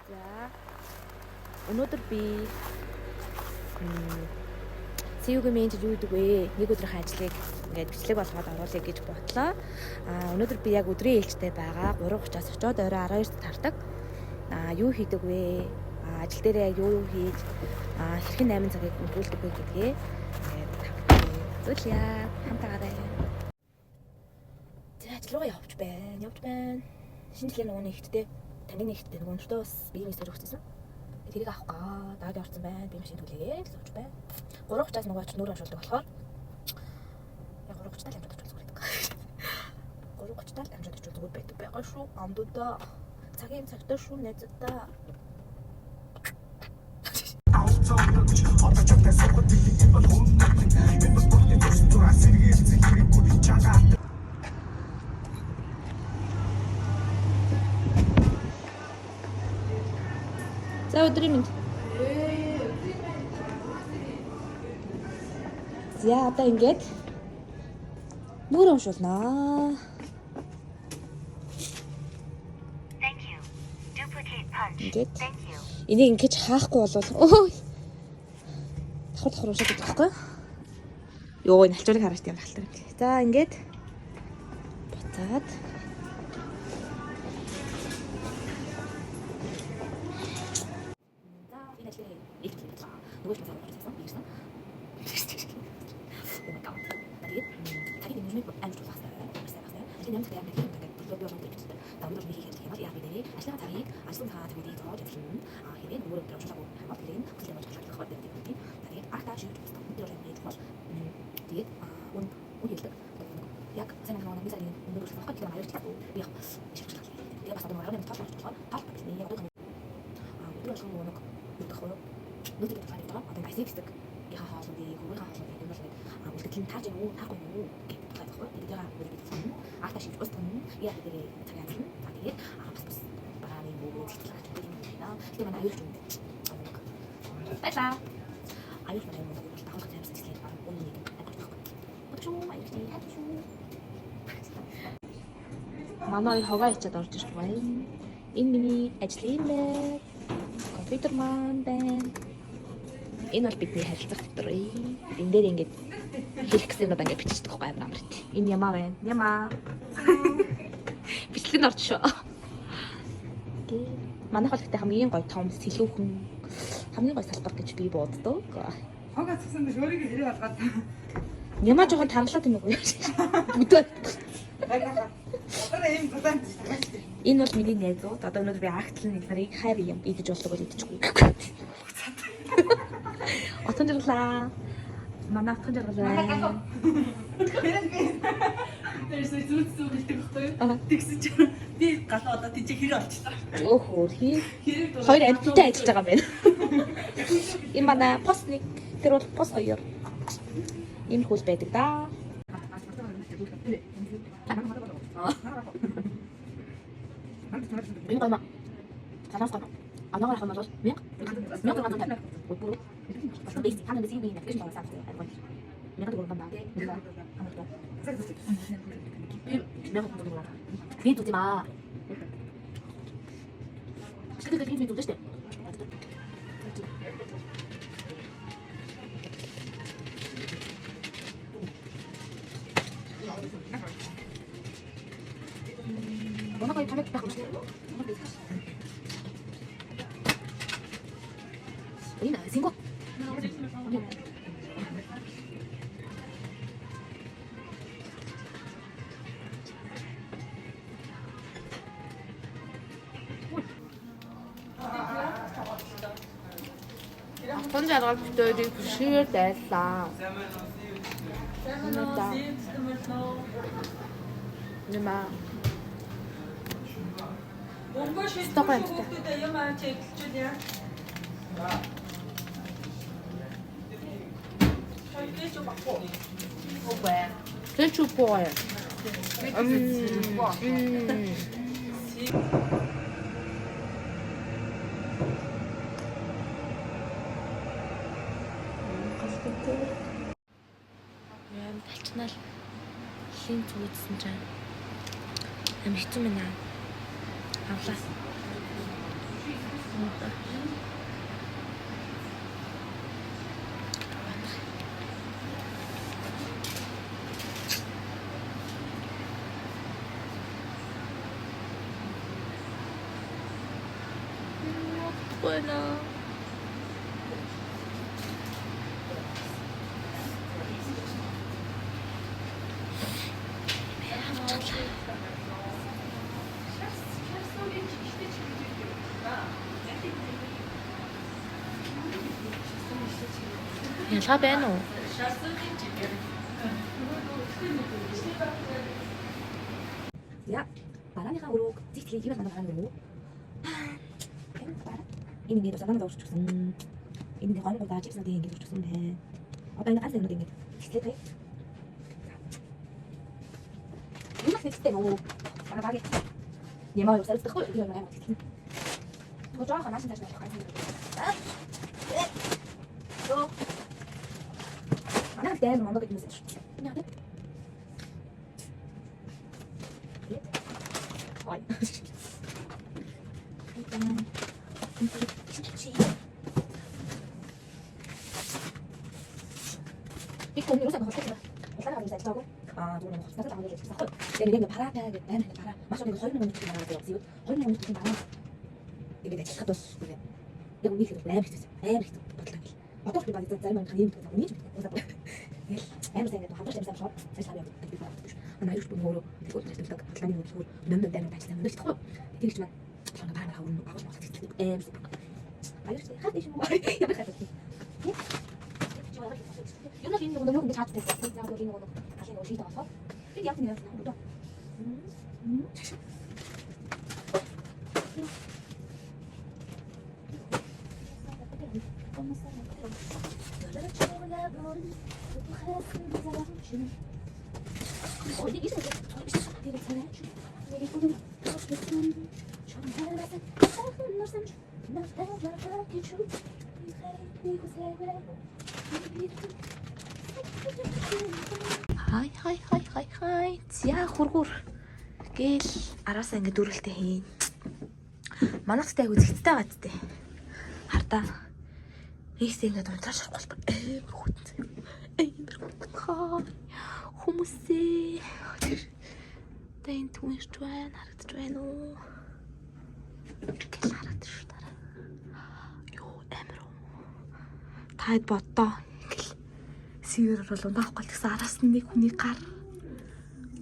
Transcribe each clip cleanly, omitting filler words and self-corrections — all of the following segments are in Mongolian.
За өнөөдөр би CV-гийн менежер юу гэдэг вэ? Нэг өдрийн ажлыг ингээд бичлэг болгоод оруулъя гэж бодлоо. Өнөөдөр би яг өдрийн ээлжтэй байгаа. 3:30-аас очиод орой 12-д тардаг. Юу хийдэг вэ? Ажил дээрээ юу хийж хэрхэн 8 цагийг өнгөрүүлдэг вэ гэдгээ ингээд зөвлөе. Хамтаагаарай. За ажил руу явж байна. Шинэ жилийн нөгөө нэгтдээ таны нэгтдээ нөгөө өнөртөө бас биеийн сөрөг өгсөн. Тэрийг авах гаа дааг орсон байна. Би машин түлээе гэж авч байна. 3:30-аас нөгөө очиж нүүр амшуулдаг болохоор яг 3:30-таа л амжаад очиж зүгээр байдаг. 3:30-таа л амжаад очиж зүгээр байдаг. Бага шүү амдуудаа. Цагийн цагтаа шүү найзуудаа. За өдрийн минь. За одоо ингээд нүүр амшуулнаа. Ингээд энийг ингэж хаахгүй болвол ой. Давхар уушаад идэх байхгүй. Йоо энэ алчуурыг хараач тийм халтар. За ингээд буцаад яг сайн нэг нэг зэрэг өндөр болох байхгүй тийм аюултай би яг шийдэж байгаа. Тэгээ бас одоо нэг тоолж байгаа. Тоолж байгаа. Яг өдөр болгон нэг өгөх уу. Нүдийг тавьдаг байгаа. Одоо бисексдэг. Яха хаалуудыг, хөвгөө хаалуудыг юм бол нэг үлдэхин тааж юм уу, таахгүй юм уу гэх байгаа байхгүй. Тэгээд яга үргэлж хэлсэн. Аата шийдэж устгах нь яг тэгээ цагаан нь. За тэгээд бас барааны мөнгө зэтлэж байгаа юм байна. Тэгээ манай аюулч юм. Баярлаа. Аюулч юм уу. Дахин хамт зэтлээд баг үннийг манай хаваа ичээд орж ирж байна. Энэ миний ажлын байр. Компьютер маань байна. Энэ бол бидний харилцах дотор. Энэ дээр ингээд хэлэх гэсэн удаа ингээд бичдэг байхгүй амар амар тий. Энэ ямаа байна. Ямаа. Бичлэг нь орж шүү. Гэ. Манайх бол гэхдээ хамгийн гоё том сэлүүхэн хамгийн гоё салбар гэж би боддог. Хогоо цусан дээр өөрийгөө хэрэг алгаад. Ямаа жоохон танглаад юм уу? Бүдөө. Одоо ийм тулаан. Энэ бол миний найзууд. Одоо өнөөдөр би актлын нэг нарыг хайр юм идэж болдог гэж идчихгүй. Отон жирлаа. Манай отон жирлаа. Тэрс зүгт гэлдэг байхгүй юу? Тэгсэн чинь би галаа одоо тийч хэрэг олчлаа. Өөхөө хий. Хоёр амттай ажиллаж байгаа юм байна. Энэ манай постник. Тэр бол пост хоёр. Ийм хөл байдаг да. Энэ гайма. Санаас гайма. Анагаар хам бол мянга. Мянга ганд тань. Бүр. Бас бейс хаана дэсийн би нэвтрэж байгаа саад. Мянга гол бандаа. Би тут има. Шидэг гэж би тут штэ. Манай гой тамиг байх юм шиг. Энэ синго. Хон жаргал бүтээрийг шигээр дайлаа. Наа. Нэмаа. Стоп юм. Ямаа чиглэж яа. Кетчуп боо. Яа, талчнаа хийн зүгдсэн чинь амжилтсан байна. Авлаа. 맛있습니다. bueno. Ya sabe, no. Ja, 바람이가 오로 뒤틀이 기가 나는 바람으로 이미 내도 사람도 없어 죽었음 이미 내가 하는 거다 집에서 되는 게 죽었는데 어떤 거 안쓰는 거 되는 게 비슷해 이거 비슷해 뭐 나가게 얘 마을 살을 뜯고 이거 나가 막 비슷해 뭐 좋아 가나 진짜 잘 가는 거 아? 또 أنا هتضايق من منطقة المسج هاي 비콘이 요새 뭐 하시는 사람 이제 저거 아 저는 뭐 사실 아무래도 진짜 내가 바라야 돼 나는 바라 마셔 내가 허리는 건 느낌 나는데 없어요 허리는 건 느낌 나는 이게 내가 진짜 또 그래 내가 우리 그 랩 있었어 랩 있어 버틀라기 어떤 그 말이 짧은 가림 그 장면이 좀 그래서 أنا زي ما تحضرش مثلا شهر مش عارف انا عايش بنورو تقول لك تطلعني من الصور نمنا دايما تحت لما تدخل تيجي تسمع عشان بعمل هقول انه عاوز ما تكتب ايه عايش خد ايش هو يا بخاف يلا فين يقولوا لهم بتاعت تكتب يلا فين يقولوا عشان لو جيت اعصاب في يا ابني نفسنا Хай. За хургуур гээл араасаа ингэ дөрөлтэй хийн. Манайх тег үзэгдтэй байгаа тээ. Хардаа. Ийсээ ингэ унтраа шарахгүй бол амар хүнтэй. Амар хаа. Хүмүүсээ. Тэн түнш байна, харагдаж байна уу? Гэл харагдаж шүү дараа. Йоо амар уу. Таад боддоо. Сивэр бол ундаахгүй л гэсэн араас нь нэг хүний гар.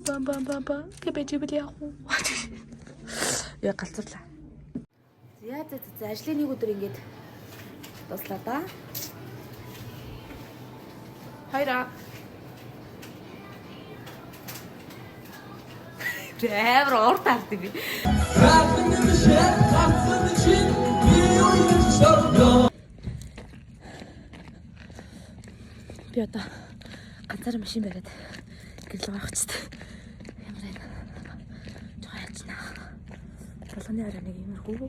Ба. Кэбэжибэл яах вэ? Яа галзуурлаа. За ажлын нэг өдөр ингээд дуслаа да. Хайра. Амар урт харддаг би. Би одоо ганцаар машин бариад гэрэл гаргачихсан. Ямар байна? Жойчна. Чулууны орой нэг иймэрхүү.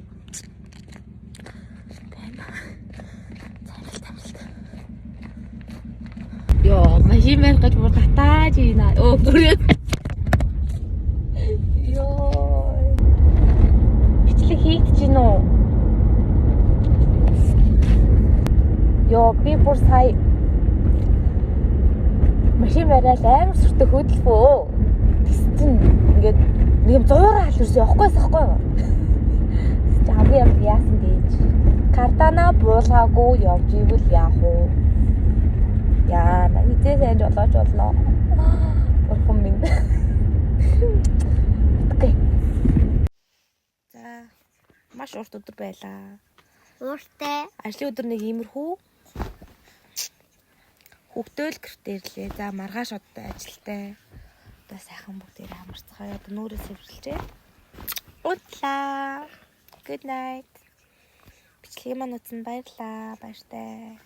Байна. Замлт. Йоо, машин барих гэж бүр татааж ийна. Оо, бүрээ. Йоо. Бичлэг хийгдэж гин үү? Йоо, би бүр сая машин бариад амар сүртэй хөдөлбөө. Тэгсэн ингээд нэг юм зуураа алуурсан явахгүй юу? Хамгийн ямар яасан гэж. Картана буулгаагүй явж ивэл яах вэ? Яа, эцээ сайн жолооч боллоо. Бурхан минь. Окей. За, маш урт өдөр байлаа. Ууртай. Ажлын өдөр нэг иймэрхүү. Хөвгдөөл гэртээ ирлээ. За маргааш одоо ажилтай. Одоо сайхан бүгдээрээ амарцгаая. Одоо нүрээ сэвэрлжээ. Удлаа. Good night. Бичлэгийн маань үзсэн баярлаа. Баяртай.